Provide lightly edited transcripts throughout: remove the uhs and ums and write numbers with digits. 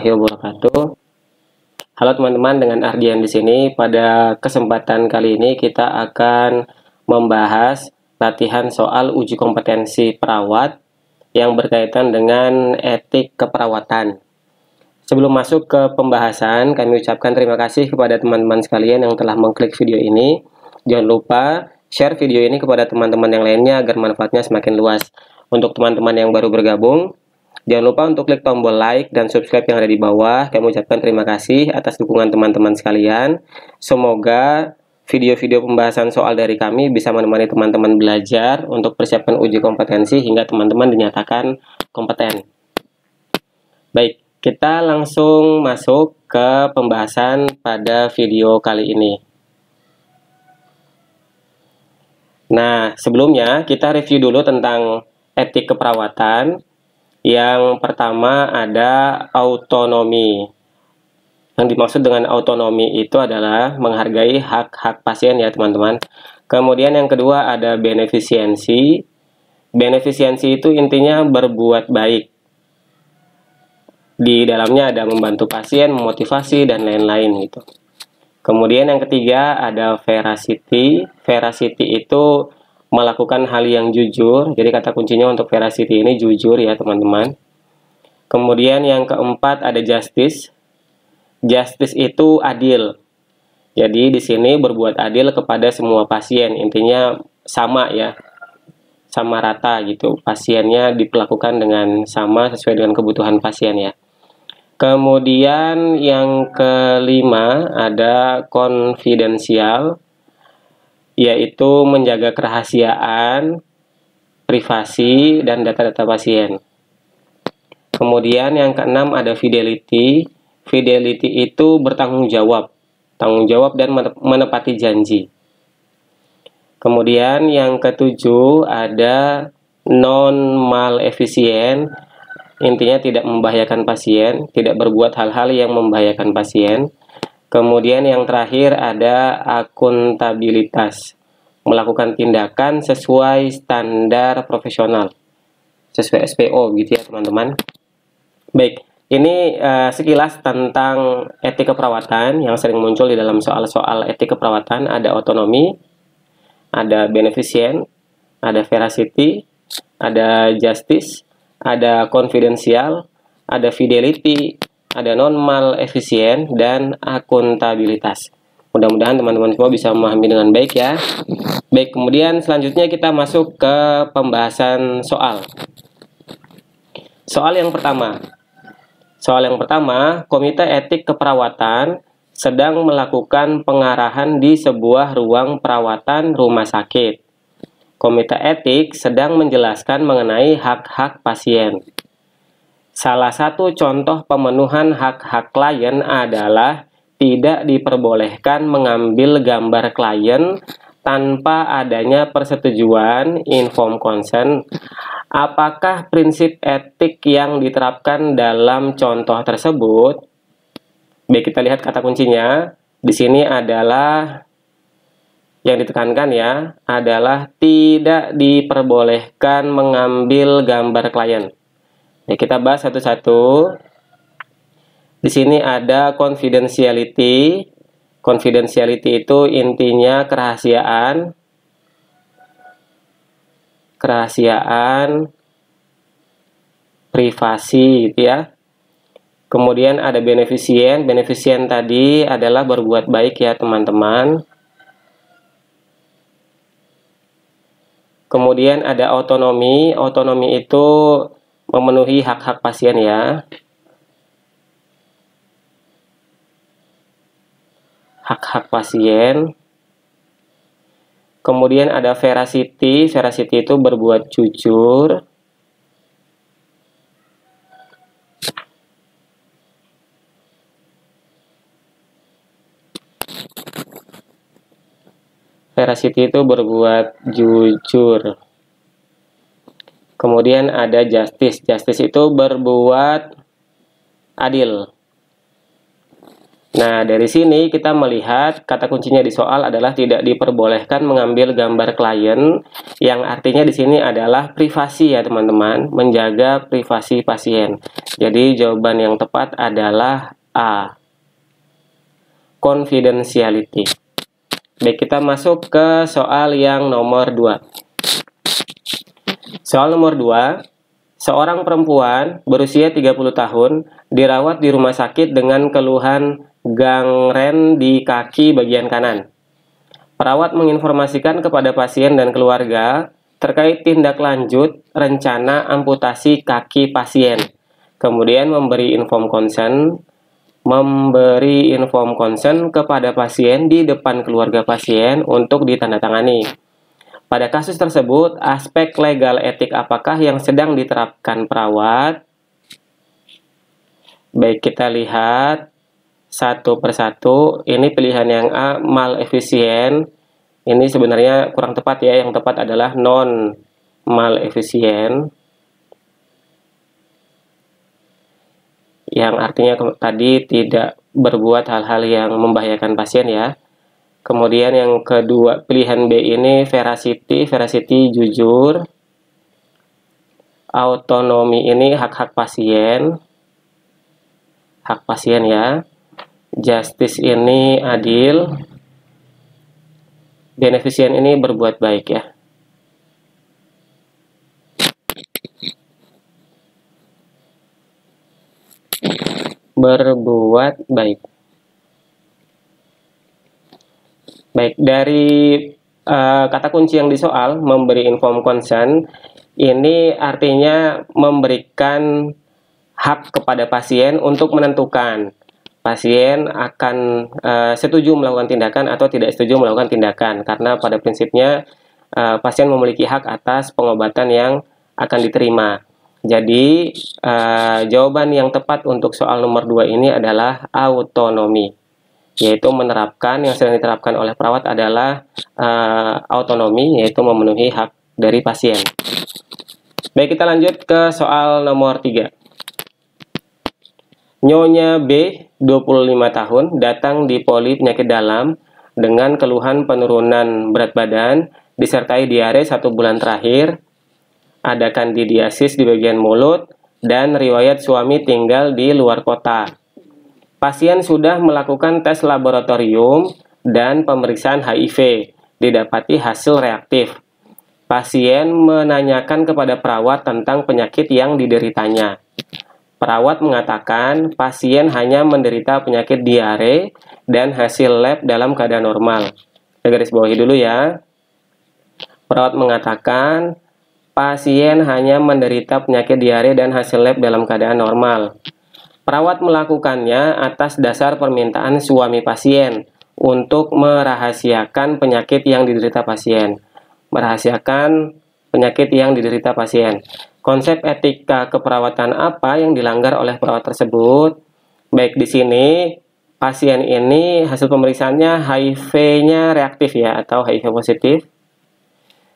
warahmatullahi wabarakatuh. Halo teman-teman, dengan Ardian di sini. Pada kesempatan kali ini kita akan membahas latihan soal uji kompetensi perawat yang berkaitan dengan etik keperawatan. Sebelum masuk ke pembahasan, kami ucapkan terima kasih kepada teman-teman sekalian yang telah mengklik video ini. Jangan lupa share video ini kepada teman-teman yang lainnya agar manfaatnya semakin luas. Untuk teman-teman yang baru bergabung, jangan lupa untuk klik tombol like dan subscribe yang ada di bawah. Kami ucapkan terima kasih atas dukungan teman-teman sekalian. Semoga video-video pembahasan soal dari kami bisa menemani teman-teman belajar untuk persiapkan uji kompetensi hingga teman-teman dinyatakan kompeten. Baik, kita langsung masuk ke pembahasan pada video kali ini. Nah, sebelumnya kita review dulu tentang etik keperawatan. Yang pertama ada autonomi. Yang dimaksud dengan autonomi itu adalah menghargai hak-hak pasien ya teman-teman. Kemudian yang kedua ada benefisiensi. Benefisiensi itu intinya berbuat baik. Di dalamnya ada membantu pasien, memotivasi, dan lain-lain gitu. Kemudian yang ketiga ada veracity. Veracity itu melakukan hal yang jujur. Jadi kata kuncinya untuk veracity ini jujur ya teman-teman. Kemudian yang keempat ada justice. Justice itu adil. Jadi di sini berbuat adil kepada semua pasien. Intinya sama ya. Sama rata gitu. Pasiennya diperlakukan dengan sama sesuai dengan kebutuhan pasien ya. Kemudian yang kelima ada konfidensial, yaitu menjaga kerahasiaan, privasi, dan data-data pasien. Kemudian yang keenam ada fidelity. Fidelity itu bertanggung jawab dan menepati janji. Kemudian yang ketujuh ada non-malefisien. Intinya tidak membahayakan pasien, tidak berbuat hal-hal yang membahayakan pasien. Kemudian yang terakhir ada akuntabilitas, melakukan tindakan sesuai standar profesional, sesuai SPO gitu ya teman-teman. Baik, ini sekilas tentang etik keperawatan yang sering muncul di dalam soal-soal etik keperawatan. Ada autonomi, ada beneficient, ada veracity, ada justice, ada confidential, ada fidelity, ada non-malefisien, dan akuntabilitas. Mudah-mudahan teman-teman semua bisa memahami dengan baik ya. Baik, kemudian selanjutnya kita masuk ke pembahasan soal. Soal yang pertama, Komite Etik Keperawatan sedang melakukan pengarahan di sebuah ruang perawatan rumah sakit. Komite etik sedang menjelaskan mengenai hak-hak pasien. Salah satu contoh pemenuhan hak-hak klien adalah tidak diperbolehkan mengambil gambar klien tanpa adanya persetujuan, informed consent. Apakah prinsip etik yang diterapkan dalam contoh tersebut? Baik, kita lihat kata kuncinya. Di sini adalah yang ditekankan ya, adalah tidak diperbolehkan mengambil gambar klien. Nah, kita bahas satu-satu. Di sini ada confidentiality. Confidentiality itu intinya kerahasiaan, privasi gitu ya. Kemudian ada beneficient. Beneficient tadi adalah berbuat baik ya teman-teman. Kemudian ada autonomi. Autonomi itu memenuhi hak-hak pasien ya. Hak-hak pasien. Kemudian ada veracity. Veracity itu berbuat jujur. Veracity itu berbuat jujur. Kemudian ada justice. Justice itu berbuat adil. Nah, dari sini kita melihat kata kuncinya di soal adalah tidak diperbolehkan mengambil gambar klien, yang artinya di sini adalah privasi ya teman-teman, menjaga privasi pasien. Jadi jawaban yang tepat adalah A, confidentiality. Baik, kita masuk ke soal yang nomor 2. Soal nomor 2, seorang perempuan berusia 30 tahun dirawat di rumah sakit dengan keluhan gangren di kaki bagian kanan. Perawat menginformasikan kepada pasien dan keluarga terkait tindak lanjut rencana amputasi kaki pasien. Kemudian memberi inform consent kepada pasien di depan keluarga pasien untuk ditandatangani. Pada kasus tersebut, aspek legal etik apakah yang sedang diterapkan perawat? Baik, kita lihat satu persatu. Ini pilihan yang A, malefisien. Ini sebenarnya kurang tepat ya. Yang tepat adalah non malefisien, yang artinya tadi tidak berbuat hal-hal yang membahayakan pasien ya. Kemudian yang kedua, pilihan B ini veracity jujur. Autonomi ini hak-hak pasien. Hak pasien ya. Justice ini adil. Beneficient ini berbuat baik ya. Berbuat baik. Baik, dari kata kunci yang di soal, memberi inform consent, ini artinya memberikan hak kepada pasien untuk menentukan pasien akan setuju melakukan tindakan atau tidak setuju melakukan tindakan, karena pada prinsipnya pasien memiliki hak atas pengobatan yang akan diterima. Jadi jawaban yang tepat untuk soal nomor 2 ini adalah autonomi, yaitu menerapkan, yang sedang diterapkan oleh perawat adalah autonomi, yaitu memenuhi hak dari pasien. Baik, kita lanjut ke soal nomor 3. Nyonya B, 25 tahun, datang di poli penyakit dalam dengan keluhan penurunan berat badan, disertai diare 1 bulan terakhir, ada kandidiasis di bagian mulut, dan riwayat suami tinggal di luar kota. Pasien sudah melakukan tes laboratorium dan pemeriksaan HIV, didapati hasil reaktif. Pasien menanyakan kepada perawat tentang penyakit yang dideritanya. Perawat mengatakan pasien hanya menderita penyakit diare dan hasil lab dalam keadaan normal. Saya garis bawahi dulu ya. Perawat mengatakan pasien hanya menderita penyakit diare dan hasil lab dalam keadaan normal. Perawat melakukannya atas dasar permintaan suami pasien untuk merahasiakan penyakit yang diderita pasien. Merahasiakan penyakit yang diderita pasien. Konsep etika keperawatan apa yang dilanggar oleh perawat tersebut? Baik, di sini pasien ini hasil pemeriksaannya HIV-nya reaktif ya, atau HIV positif.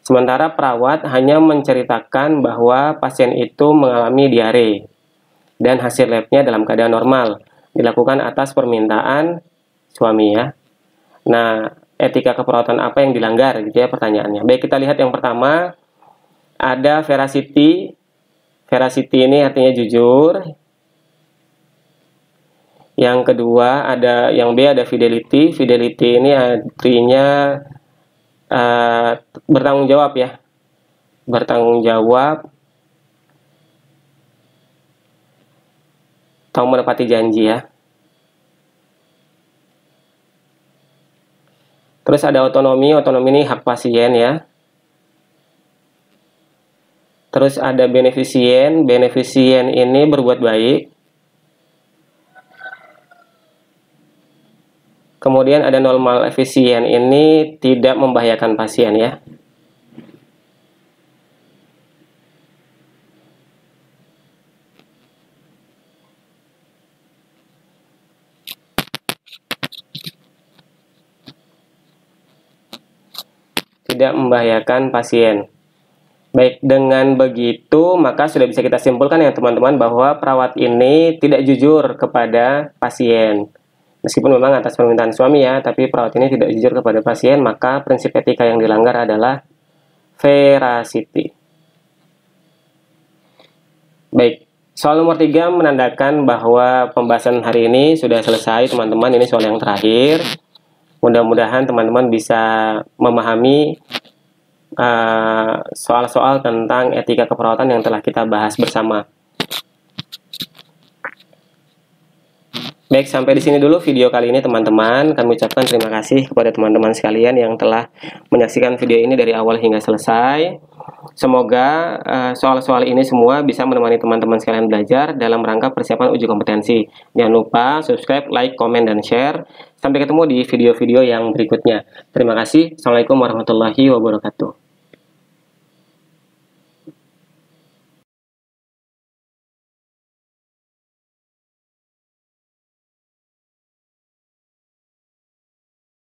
Sementara perawat hanya menceritakan bahwa pasien itu mengalami diare dan hasil labnya dalam keadaan normal, dilakukan atas permintaan suami ya. Nah, etika keperawatan apa yang dilanggar gitu ya pertanyaannya. Baik, kita lihat yang pertama, ada veracity. Veracity ini artinya jujur. Yang kedua ada yang B, ada fidelity. Fidelity ini artinya bertanggung jawab ya. Bertanggung jawab atau menepati janji ya. Terus ada otonomi. Otonomi ini hak pasien ya. Terus ada beneficient. Beneficient ini berbuat baik. Kemudian ada normal efisien, ini tidak membahayakan pasien ya. Tidak membahayakan pasien. Baik, dengan begitu maka sudah bisa kita simpulkan ya teman-teman bahwa perawat ini tidak jujur kepada pasien. Meskipun memang atas permintaan suami ya, tapi perawat ini tidak jujur kepada pasien, maka prinsip etika yang dilanggar adalah veracity. Baik, soal nomor 3 menandakan bahwa pembahasan hari ini sudah selesai teman-teman. Ini soal yang terakhir. Mudah-mudahan teman-teman bisa memahami soal-soal tentang etika keperawatan yang telah kita bahas bersama. Baik, sampai di sini dulu video kali ini teman-teman. Kami ucapkan terima kasih kepada teman-teman sekalian yang telah menyaksikan video ini dari awal hingga selesai. Semoga soal-soal ini semua bisa menemani teman-teman sekalian belajar dalam rangka persiapan uji kompetensi. Jangan lupa subscribe, like, komen, dan share. Sampai ketemu di video-video yang berikutnya. Terima kasih. Assalamualaikum warahmatullahi wabarakatuh.